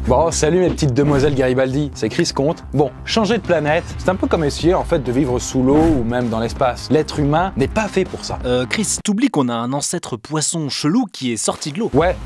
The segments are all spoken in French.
Bon, salut mes petites demoiselles Garibaldi, c'est Chris Comte. Bon, changer de planète, c'est un peu comme essayer en fait de vivre sous l'eau ou même dans l'espace. L'être humain n'est pas fait pour ça. Chris, t'oublies qu'on a un ancêtre poisson chelou qui est sorti de l'eau. Ouais,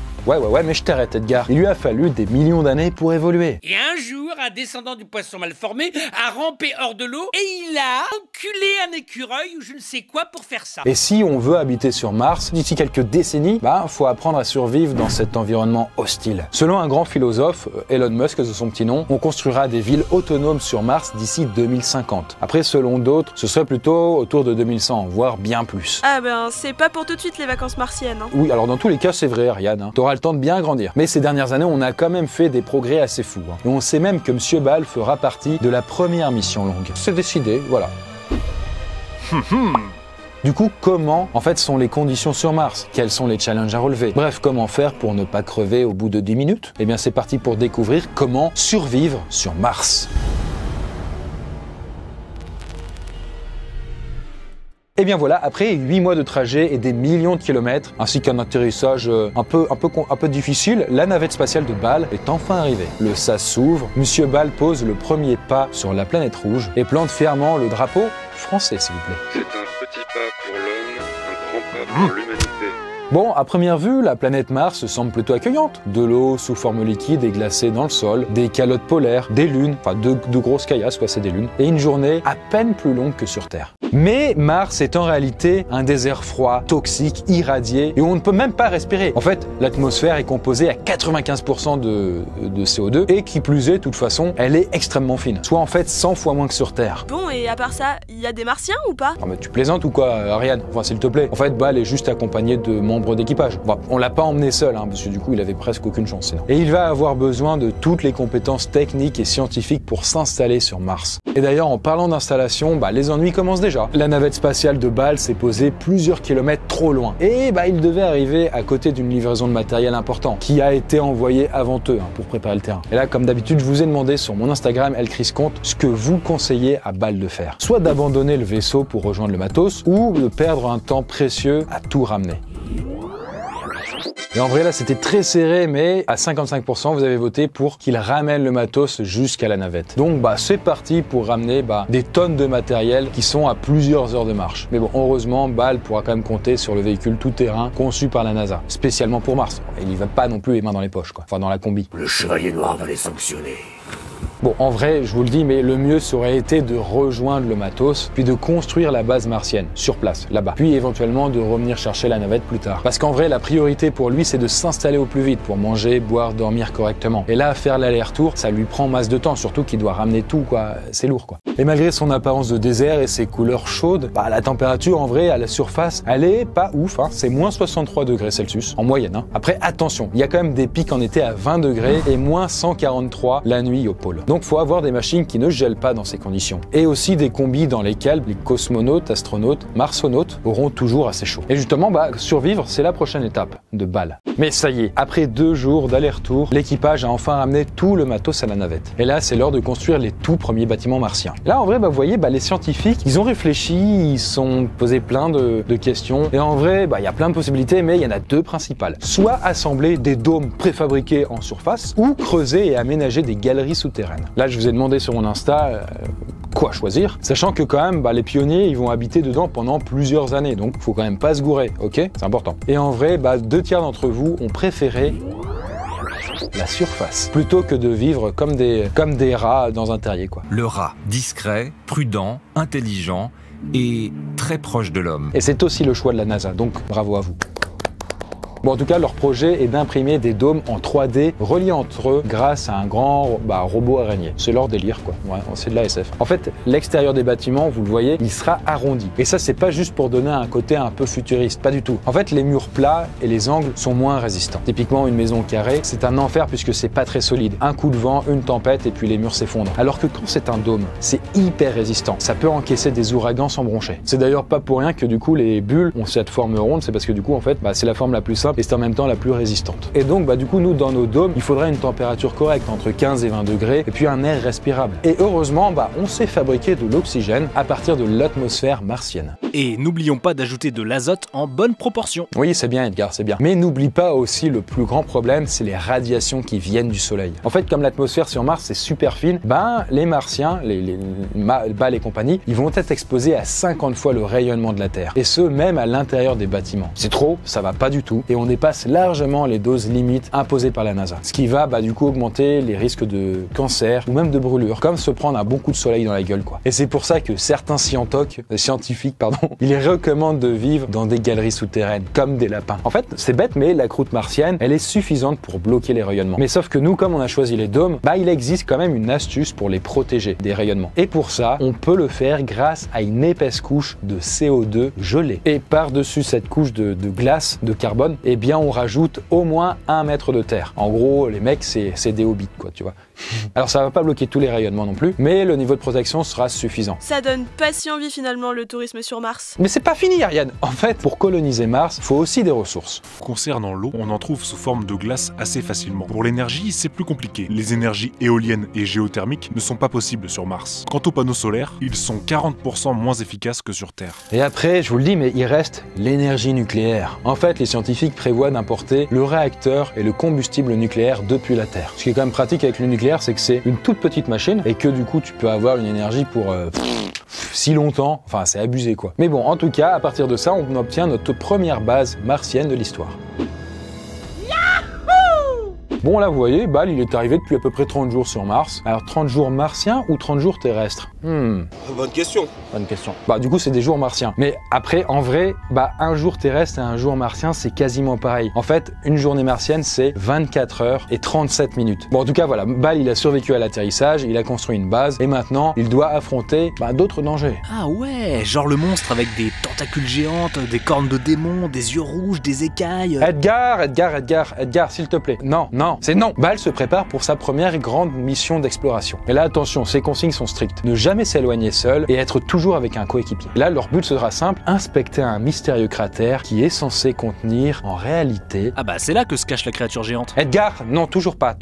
mais je t'arrête Edgar. Il lui a fallu des millions d'années pour évoluer. Et un jour, un descendant du poisson mal formé a rampé hors de l'eau et il a enculé un écureuil ou je ne sais quoi pour faire ça. Et si on veut habiter sur Mars, d'ici quelques décennies, faut apprendre à survivre dans cet environnement hostile. Selon un grand philosophe, Elon Musk de son petit nom, on construira des villes autonomes sur Mars d'ici 2050. Après, selon d'autres, ce serait plutôt autour de 2100, voire bien plus. Ah ben, c'est pas pour tout de suite les vacances martiennes. Hein. Oui, alors dans tous les cas, c'est vrai, Ariane. T'auras le temps de bien grandir. Mais ces dernières années, on a quand même fait des progrès assez fous. Et on sait même que Monsieur Ball fera partie de la première mission longue. C'est décidé, voilà. Du coup, comment en fait sont les conditions sur Mars? Quels sont les challenges à relever? Bref, comment faire pour ne pas crever au bout de 10 minutes? Eh bien, c'est parti pour découvrir comment survivre sur Mars. Et bien voilà, après 8 mois de trajet et des millions de kilomètres, ainsi qu'un atterrissage un peu difficile, la navette spatiale de Ball est enfin arrivée. Le sas s'ouvre, Monsieur Ball pose le premier pas sur la planète rouge et plante fièrement le drapeau français, s'il vous plaît. C'est un petit pas pour l'homme, un grand pas pour l'humanité. Bon, à première vue, la planète Mars semble plutôt accueillante. De l'eau sous forme liquide et glacée dans le sol, des calottes polaires, des lunes, enfin de grosses caillasses, c'est des lunes, et une journée à peine plus longue que sur Terre. Mais Mars est en réalité un désert froid, toxique, irradié, et on ne peut même pas respirer. En fait, l'atmosphère est composée à 95% de CO2, et qui plus est, de toute façon, elle est extrêmement fine, soit en fait 100 fois moins que sur Terre. Bon, et à part ça, il y a des martiens ou pas? Ah mais tu plaisantes ou quoi, Ariane? Enfin, s'il te plaît. En fait, Ball est juste accompagné de membres d'équipage. Bon, on l'a pas emmené seul, parce que du coup, il avait presque aucune chance sinon. Et il va avoir besoin de toutes les compétences techniques et scientifiques pour s'installer sur Mars. Et d'ailleurs, en parlant d'installation, les ennuis commencent déjà. La navette spatiale de Ball s'est posée plusieurs kilomètres trop loin. Et il devait arriver à côté d'une livraison de matériel important, qui a été envoyée avant eux pour préparer le terrain. Et là, comme d'habitude, je vous ai demandé sur mon Instagram, @elchriscomte, ce que vous conseillez à Ball de faire. Soit d'abandonner le vaisseau pour rejoindre le matos, ou de perdre un temps précieux à tout ramener. Et en vrai là c'était très serré, mais à 55% vous avez voté pour qu'il ramène le matos jusqu'à la navette. Donc c'est parti pour ramener des tonnes de matériel qui sont à plusieurs heures de marche. Mais bon, heureusement Ball pourra quand même compter sur le véhicule tout-terrain conçu par la NASA, spécialement pour Mars. Il y va pas non plus les mains dans les poches quoi, enfin dans la combi. Le Chevalier Noir va les sanctionner. Bon, en vrai, je vous le dis, mais le mieux ça aurait été de rejoindre le matos, puis de construire la base martienne, sur place, là-bas. Puis éventuellement de revenir chercher la navette plus tard. Parce qu'en vrai, la priorité pour lui, c'est de s'installer au plus vite, pour manger, boire, dormir correctement. Et là, faire l'aller-retour, ça lui prend masse de temps, surtout qu'il doit ramener tout, quoi. C'est lourd, quoi. Et malgré son apparence de désert et ses couleurs chaudes, la température, en vrai, à la surface, elle est pas ouf, c'est moins 63 degrés Celsius, en moyenne. Après, attention, il y a quand même des pics en été à 20 degrés et moins 143 la nuit au pôle. Donc faut avoir des machines qui ne gèlent pas dans ces conditions. Et aussi des combis dans lesquels les cosmonautes, astronautes, marsonautes auront toujours assez chaud. Et justement, survivre, c'est la prochaine étape de Ball. Mais ça y est, après 2 jours d'aller-retour, l'équipage a enfin ramené tout le matos à la navette. Et là, c'est l'heure de construire les tout premiers bâtiments martiens. Là, en vrai, vous voyez, les scientifiques, ils ont réfléchi, ils se sont posé plein de questions. Et en vrai, il y a plein de possibilités, mais il y en a 2 principales. Soit assembler des dômes préfabriqués en surface, ou creuser et aménager des galeries souterraines. Là, je vous ai demandé sur mon Insta quoi choisir, sachant que quand même, les pionniers, ils vont habiter dedans pendant plusieurs années, donc faut quand même pas se gourer, ok? C'est important. Et en vrai, 2 tiers d'entre vous ont préféré la surface, plutôt que de vivre comme des rats dans un terrier, quoi. Le rat, discret, prudent, intelligent et très proche de l'homme. Et c'est aussi le choix de la NASA, donc bravo à vous. Bon, en tout cas, leur projet est d'imprimer des dômes en 3D reliés entre eux grâce à un grand robot araignée. C'est leur délire, quoi. Ouais, c'est de la SF. En fait, l'extérieur des bâtiments, vous le voyez, il sera arrondi. Et ça, c'est pas juste pour donner un côté un peu futuriste, pas du tout. En fait, les murs plats et les angles sont moins résistants. Typiquement, une maison carrée, c'est un enfer puisque c'est pas très solide. Un coup de vent, une tempête et puis les murs s'effondrent. Alors que quand c'est un dôme, c'est hyper résistant. Ça peut encaisser des ouragans sans broncher. C'est d'ailleurs pas pour rien que du coup, les bulles ont cette forme ronde, c'est parce que du coup, en fait, c'est la forme la plus simple et c'est en même temps la plus résistante. Et donc du coup nous dans nos dômes il faudrait une température correcte entre 15 et 20 degrés et puis un air respirable. Et heureusement on sait fabriquer de l'oxygène à partir de l'atmosphère martienne. Et n'oublions pas d'ajouter de l'azote en bonne proportion. Oui, c'est bien Edgar, c'est bien. Mais n'oublie pas aussi le plus grand problème, c'est les radiations qui viennent du soleil. En fait, comme l'atmosphère sur Mars est super fine, les Martiens, Bal et compagnie, ils vont être exposés à 50 fois le rayonnement de la Terre. Et ce, même à l'intérieur des bâtiments. C'est trop, ça va pas du tout, et on dépasse largement les doses limites imposées par la NASA. Ce qui va du coup augmenter les risques de cancer ou même de brûlure, comme se prendre un bon coup de soleil dans la gueule, quoi. Et c'est pour ça que certains scientifiques, ils les recommandent de vivre dans des galeries souterraines, comme des lapins. En fait, c'est bête, mais la croûte martienne, elle est suffisante pour bloquer les rayonnements. Mais sauf que nous, comme on a choisi les dômes, il existe quand même une astuce pour les protéger des rayonnements. Et pour ça, on peut le faire grâce à une épaisse couche de CO2 gelé. Et par-dessus cette couche de glace, de carbone, eh bien, on rajoute au moins 1 mètre de terre. En gros, les mecs, c'est des hobbits, quoi, tu vois. Alors ça va pas bloquer tous les rayonnements non plus, mais le niveau de protection sera suffisant. Ça donne pas si envie finalement le tourisme sur Mars. Mais c'est pas fini, Ariane. En fait, pour coloniser Mars, faut aussi des ressources. Concernant l'eau, on en trouve sous forme de glace assez facilement. Pour l'énergie, c'est plus compliqué. Les énergies éoliennes et géothermiques ne sont pas possibles sur Mars. Quant aux panneaux solaires, ils sont 40% moins efficaces que sur Terre. Et après, je vous le dis, mais il reste l'énergie nucléaire. En fait, les scientifiques prévoient d'importer le réacteur et le combustible nucléaire depuis la Terre. Ce qui est quand même pratique avec le nucléaire, c'est que c'est une toute petite machine et que du coup, tu peux avoir une énergie pour si longtemps. Enfin, c'est abusé, quoi. Mais bon, en tout cas, à partir de ça, on obtient notre première base martienne de l'histoire. Bon, là, vous voyez, Bal, il est arrivé depuis à peu près 30 jours sur Mars. Alors, 30 jours martiens ou 30 jours terrestres? Bonne question. Bonne question. Du coup, c'est des jours martiens. Mais après, en vrai, un jour terrestre et un jour martien, c'est quasiment pareil. En fait, une journée martienne, c'est 24 heures et 37 minutes. Bon, en tout cas, voilà, Bal, il a survécu à l'atterrissage, il a construit une base, et maintenant, il doit affronter d'autres dangers. Ah ouais, genre le monstre avec des tentacules géantes, des cornes de démon, des yeux rouges, des écailles... Edgar, s'il te plaît. Non, c'est non. Bal se prépare pour sa première grande mission d'exploration. Et là, attention, ses consignes sont strictes. Ne jamais s'éloigner seul et être toujours avec un coéquipier. Là, leur but sera simple, inspecter un mystérieux cratère qui est censé contenir, en réalité... c'est là que se cache la créature géante. Edgar, non, toujours pas.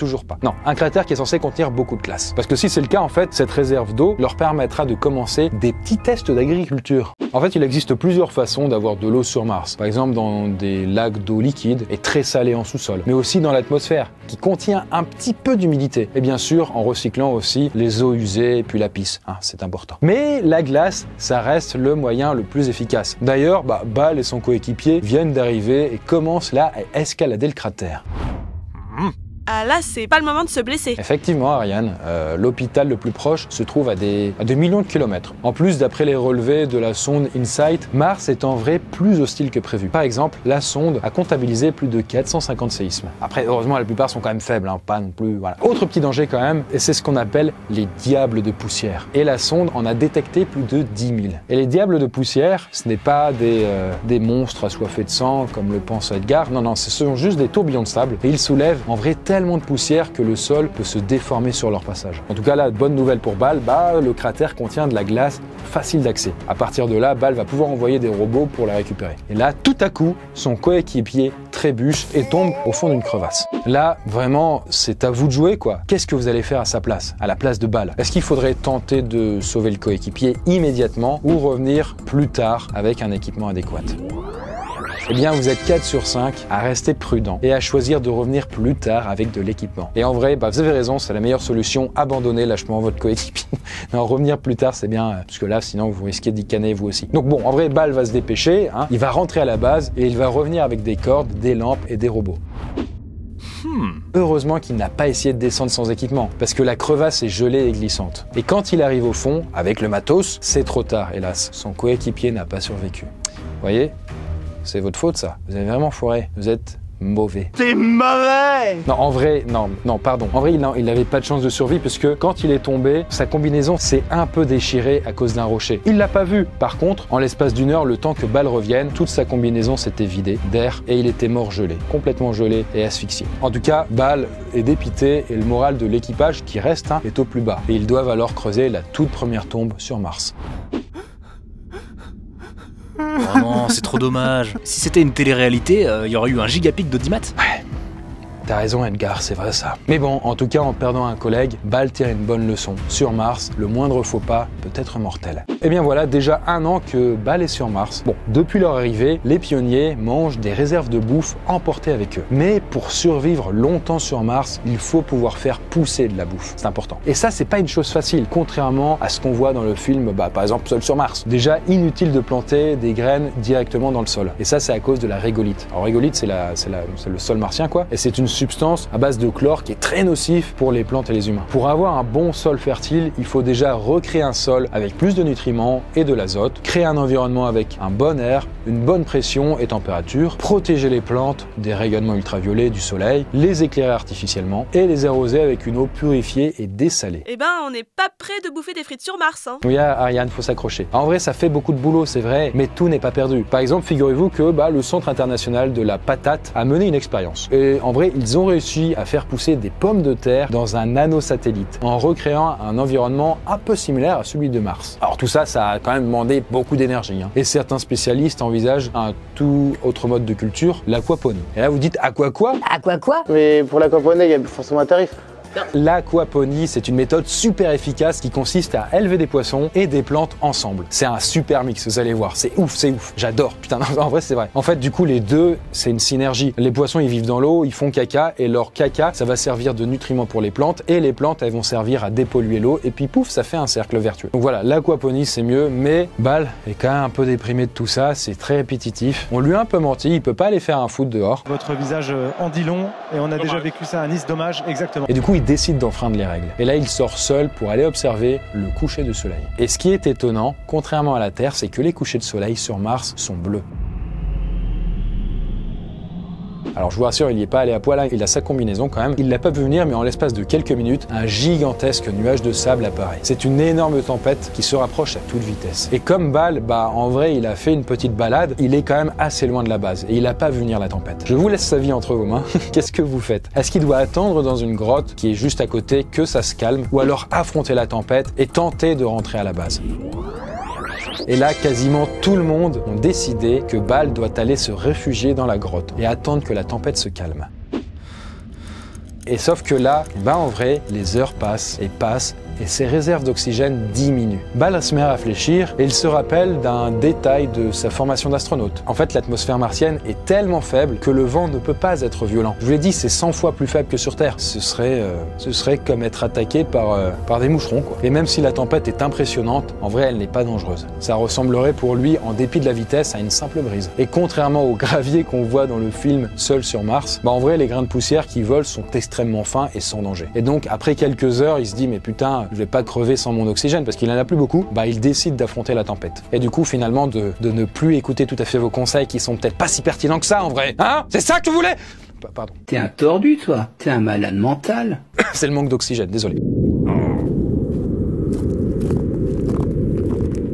Non, un cratère qui est censé contenir beaucoup de glace. Parce que si c'est le cas, en fait, cette réserve d'eau leur permettra de commencer des petits tests d'agriculture. En fait, il existe plusieurs façons d'avoir de l'eau sur Mars. Par exemple, dans des lacs d'eau liquide et très salée en sous-sol. Mais aussi dans l'atmosphère, qui contient un petit peu d'humidité. Et bien sûr, en recyclant aussi les eaux usées et puis la pisse. C'est important. Mais la glace, ça reste le moyen le plus efficace. D'ailleurs, Bal et son coéquipier viennent d'arriver et commencent là à escalader le cratère. Ah là, c'est pas le moment de se blesser. Effectivement, Ariane, l'hôpital le plus proche se trouve à des millions de kilomètres. En plus, d'après les relevés de la sonde InSight, Mars est en vrai plus hostile que prévu. Par exemple, la sonde a comptabilisé plus de 450 séismes. Après, heureusement, la plupart sont quand même faibles, pas non plus, voilà. Autre petit danger quand même, et c'est ce qu'on appelle les diables de poussière. Et la sonde en a détecté plus de 10 000. Et les diables de poussière, ce n'est pas des monstres assoiffés de sang, comme le pense Edgar. Non, ce sont juste des tourbillons de sable. Et ils soulèvent en vrai tellement de poussière que le sol peut se déformer sur leur passage. En tout cas, la bonne nouvelle pour Bal, le cratère contient de la glace facile d'accès. À partir de là, Bal va pouvoir envoyer des robots pour la récupérer. Et là, tout à coup, son coéquipier trébuche et tombe au fond d'une crevasse. Là, vraiment, c'est à vous de jouer, quoi. Qu'est-ce que vous allez faire à sa place, à la place de Bal? Est-ce qu'il faudrait tenter de sauver le coéquipier immédiatement ou revenir plus tard avec un équipement adéquat? Eh bien, vous êtes 4 sur 5 à rester prudent et à choisir de revenir plus tard avec de l'équipement. Et en vrai, vous avez raison, c'est la meilleure solution. Abandonnez lâchement votre coéquipier. Non, revenir plus tard, c'est bien, parce que là, sinon, vous risquez d'y canner vous aussi. Donc bon, en vrai, Bal va se dépêcher, il va rentrer à la base et il va revenir avec des cordes, des lampes et des robots. Heureusement qu'il n'a pas essayé de descendre sans équipement, parce que la crevasse est gelée et glissante. Et quand il arrive au fond, avec le matos, c'est trop tard, hélas. Son coéquipier n'a pas survécu. Voyez ? C'est votre faute, ça. Vous avez vraiment foiré. Vous êtes mauvais. C'est mauvais! Non, en vrai, non, pardon. En vrai, il n'avait pas de chance de survie parce que quand il est tombé, sa combinaison s'est un peu déchirée à cause d'un rocher. Il l'a pas vu. Par contre, en l'espace d'une heure, le temps que Bal revienne, toute sa combinaison s'était vidée d'air et il était mort gelé. Complètement gelé et asphyxié. En tout cas, Bal est dépité et le moral de l'équipage qui reste est au plus bas. Et ils doivent alors creuser la toute première tombe sur Mars. Oh non, c'est trop dommage. Si c'était une télé-réalité, il y aurait eu un gigapic d'audimat. Ouais. t'as raison Edgar, c'est vrai ça. Mais bon, en tout cas, en perdant un collègue, Bal tire une bonne leçon. Sur Mars, le moindre faux pas peut être mortel. Et bien voilà, déjà 1 an que Bal est sur Mars. Bon, depuis leur arrivée, les pionniers mangent des réserves de bouffe emportées avec eux. Mais pour survivre longtemps sur Mars, il faut pouvoir faire pousser de la bouffe. C'est important. Et ça, c'est pas une chose facile, contrairement à ce qu'on voit dans le film, par exemple, Seul sur Mars. Déjà, inutile de planter des graines directement dans le sol. Et ça, c'est à cause de la régolithe. Alors, régolithe, c'est le sol martien, quoi. Et c'est une substance à base de chlore qui est très nocif pour les plantes et les humains. Pour avoir un bon sol fertile, il faut déjà recréer un sol avec plus de nutriments et de l'azote, créer un environnement avec un bon air, une bonne pression et température, protéger les plantes des rayonnements ultraviolets du soleil, les éclairer artificiellement et les arroser avec une eau purifiée et dessalée. Eh ben, on n'est pas prêt de bouffer des frites sur Mars, hein. Oui, Ariane, faut s'accrocher. En vrai, ça fait beaucoup de boulot, c'est vrai, mais tout n'est pas perdu. Par exemple, figurez-vous que le Centre international de la patate a mené une expérience. Et en vrai, ils ont réussi à faire pousser des pommes de terre dans un nanosatellite, en recréant un environnement un peu similaire à celui de Mars. Alors tout ça, ça a quand même demandé beaucoup d'énergie, hein. Et certains spécialistes envisagent un tout autre mode de culture, l'aquaponie. Et là, vous dites, à quoi? Mais pour l'aquaponie, il y a forcément un tarif. L'aquaponie, c'est une méthode super efficace qui consiste à élever des poissons et des plantes ensemble. C'est un super mix, vous allez voir, c'est ouf, j'adore, putain, en vrai c'est vrai. En fait, du coup, les deux, c'est une synergie. Les poissons, ils vivent dans l'eau, ils font caca, et leur caca, ça va servir de nutriments pour les plantes, et les plantes, elles vont servir à dépolluer l'eau, et puis pouf, ça fait un cercle vertueux. Donc voilà, l'aquaponie, c'est mieux, mais Bal est quand même un peu déprimé de tout ça, c'est très répétitif. On lui a un peu menti, il peut pas aller faire un foot dehors. Votre visage en dit long, et on a déjà vécu ça à Nice, dommage, exactement. Et du coup, il décide d'enfreindre les règles. Et là, il sort seul pour aller observer le coucher de soleil. Et ce qui est étonnant, contrairement à la Terre, c'est que les couchers de soleil sur Mars sont bleus. Alors je vous rassure, il n'y est pas allé à poil, il a sa combinaison quand même. Il l'a pas vu venir, mais en l'espace de quelques minutes, un gigantesque nuage de sable apparaît. C'est une énorme tempête qui se rapproche à toute vitesse. Et comme Bal, en vrai, il a fait une petite balade, il est quand même assez loin de la base et il n'a pas vu venir la tempête. Je vous laisse sa vie entre vos mains. Qu'est-ce que vous faites? Est-ce qu'il doit attendre dans une grotte qui est juste à côté que ça se calme, ou alors affronter la tempête et tenter de rentrer à la base? Et là, quasiment tout le monde ont décidé que Bal doit aller se réfugier dans la grotte et attendre que la tempête se calme. Et sauf que là, en vrai, les heures passent et ses réserves d'oxygène diminuent. Bal se met à réfléchir et il se rappelle d'un détail de sa formation d'astronaute. En fait, l'atmosphère martienne est tellement faible que le vent ne peut pas être violent. Je vous l'ai dit, c'est 100 fois plus faible que sur Terre. Ce serait comme être attaqué par des moucherons, quoi. Et même si la tempête est impressionnante, en vrai, elle n'est pas dangereuse. Ça ressemblerait pour lui, en dépit de la vitesse, à une simple brise. Et contrairement au gravier qu'on voit dans le film Seul sur Mars, en vrai, les grains de poussière qui volent sont extrêmement fins et sans danger. Et donc, après quelques heures, il se dit, mais putain, je vais pas crever sans mon oxygène parce qu'il en a plus beaucoup. Il décide d'affronter la tempête. Et du coup, finalement, de ne plus écouter tout à fait vos conseils qui sont peut-être pas si pertinents que ça en vrai. Hein? C'est ça que tu voulais? Pardon. T'es un tordu, toi. T'es un malade mental. C'est le manque d'oxygène, désolé.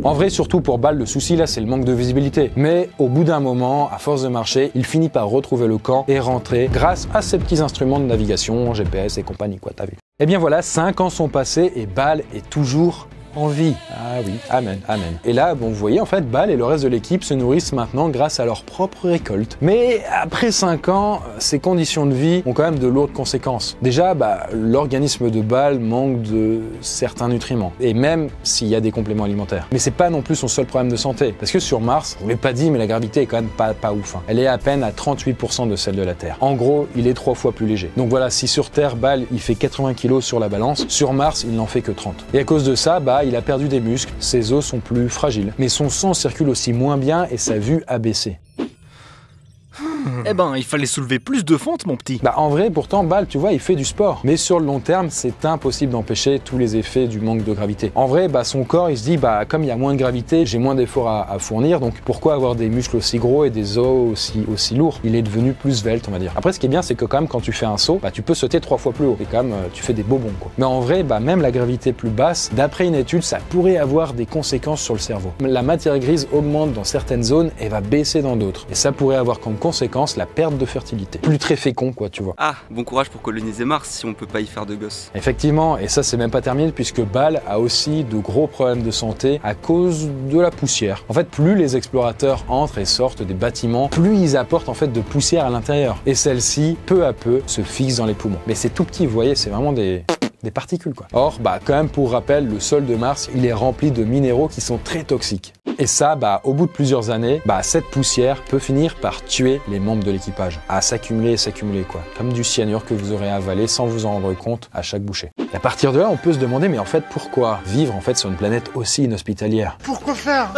En vrai, surtout pour Bal, le souci là, c'est le manque de visibilité. Mais au bout d'un moment, à force de marcher, il finit par retrouver le camp et rentrer grâce à ses petits instruments de navigation, GPS et compagnie, quoi, t'as vu. Et bien voilà, 5 ans sont passés et Bal est toujours en vie. Ah oui, amen, amen. Et là, vous voyez, en fait, Bal et le reste de l'équipe se nourrissent maintenant grâce à leur propre récolte. Mais après 5 ans, ces conditions de vie ont quand même de lourdes conséquences. Déjà, l'organisme de Bal manque de certains nutriments, et même s'il y a des compléments alimentaires. Mais c'est pas non plus son seul problème de santé, parce que sur Mars, je vous l'ai pas dit, mais la gravité est quand même pas ouf, hein. Elle est à peine à 38% de celle de la Terre. En gros, il est 3 fois plus léger. Donc voilà, si sur Terre, Bal, il fait 80 kg sur la balance, sur Mars, il n'en fait que 30. Et à cause de ça, il a perdu des muscles, ses os sont plus fragiles, mais son sang circule aussi moins bien et sa vue a baissé. Eh ben, il fallait soulever plus de fonte, mon petit. En vrai, pourtant, Bal, tu vois, il fait du sport. Mais sur le long terme, c'est impossible d'empêcher tous les effets du manque de gravité. En vrai, son corps, il se dit, comme il y a moins de gravité, j'ai moins d'efforts à fournir, donc pourquoi avoir des muscles aussi gros et des os aussi lourds? Il est devenu plus svelte, on va dire. Après, ce qui est bien, c'est que quand même, quand tu fais un saut, tu peux sauter 3 fois plus haut. Et quand même, tu fais des bobons, quoi. Mais en vrai, même la gravité plus basse, d'après une étude, ça pourrait avoir des conséquences sur le cerveau. La matière grise augmente dans certaines zones et va baisser dans d'autres. Et ça pourrait avoir comme conséquence la perte de fertilité. Plus très fécond quoi, tu vois. Ah, bon courage pour coloniser Mars si on peut pas y faire de gosses. Effectivement, et ça c'est même pas terminé puisque Bal a aussi de gros problèmes de santé à cause de la poussière. En fait, plus les explorateurs entrent et sortent des bâtiments, plus ils apportent en fait de poussière à l'intérieur. Et celle-ci, peu à peu, se fixe dans les poumons. Mais c'est tout petit, vous voyez, c'est vraiment des particules quoi. Or, quand même pour rappel, le sol de Mars, il est rempli de minéraux qui sont très toxiques. Et ça, au bout de plusieurs années, cette poussière peut finir par tuer les membres de l'équipage. À s'accumuler et s'accumuler quoi. Comme du cyanure que vous aurez avalé sans vous en rendre compte à chaque bouchée. Et à partir de là, on peut se demander, mais en fait, pourquoi vivre en fait sur une planète aussi inhospitalière? Pourquoi faire?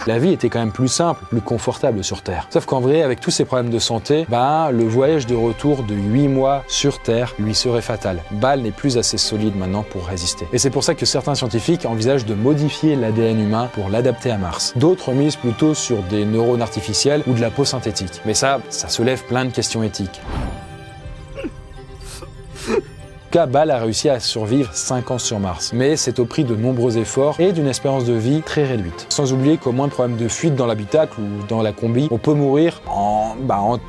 La vie était quand même plus simple, plus confortable sur Terre. Sauf qu'en vrai, avec tous ces problèmes de santé, le voyage de retour de 8 mois sur Terre lui serait fatal. Bal n'est plus assez solide maintenant pour résister. Et c'est pour ça que certains scientifiques envisagent de modifier l'ADN humain pour l'adapter à Mars. D'autres misent plutôt sur des neurones artificiels ou de la peau synthétique. Mais ça soulève plein de questions éthiques. Bal a réussi à survivre 5 ans sur Mars, mais c'est au prix de nombreux efforts et d'une espérance de vie très réduite. Sans oublier qu'au moins de problèmes de fuite dans l'habitacle ou dans la combi, on peut mourir en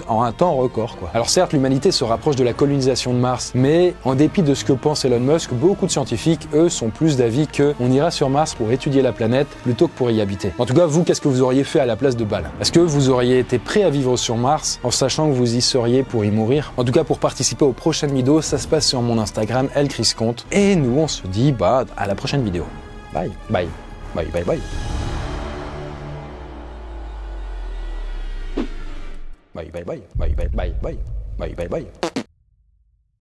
un temps record quoi. Alors certes, l'humanité se rapproche de la colonisation de Mars, mais en dépit de ce que pense Elon Musk, beaucoup de scientifiques, eux, sont plus d'avis qu'on ira sur Mars pour étudier la planète plutôt que pour y habiter. En tout cas, vous, qu'est-ce que vous auriez fait à la place de Bal? Est-ce que vous auriez été prêt à vivre sur Mars en sachant que vous y seriez pour y mourir? En tout cas, pour participer aux prochaines vidéos, ça se passe sur mon Instagram, LChrisConte. Et nous, on se dit à la prochaine vidéo. Bye, bye, bye, bye, bye. Bye, bye, bye, bye, bye, bye, bye, bye, bye, bye.